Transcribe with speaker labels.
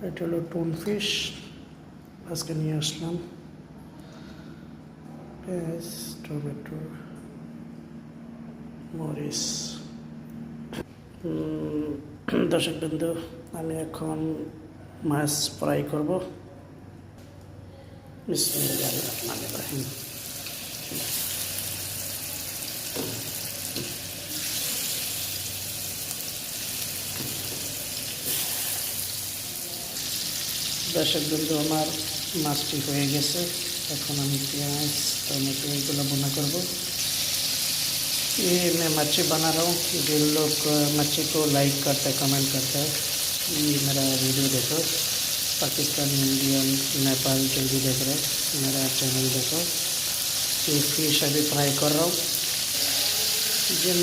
Speaker 1: এটা হলো টুন ফিশ, আজকে নিয়ে আসলাম। পেঁয়াজ, টমেটো, মরিচ। দর্শকবৃন্দ, আমি এখন মাছ ফ্রাই করব। বিসমিল্লাহির রহমানির রহিম। দর্শকবৃন্দ, আমার মাছটি হয়ে গেছে। এখন আমি পেঁয়াজ, टमाटो एगुलो भुना करब। ये मैं मच्छी बना रहा हूँ। जिन लोग मच्छी को लाइक करते हैं, कमेंट करते हैं, ये मेरा वीडियो देखो। पाकिस्तान, इंडियन, नेपाल जो भी देख रहे हैं मेरा चैनल देखो। ये फिश अभी फ्राई कर रहा हूँ। जिन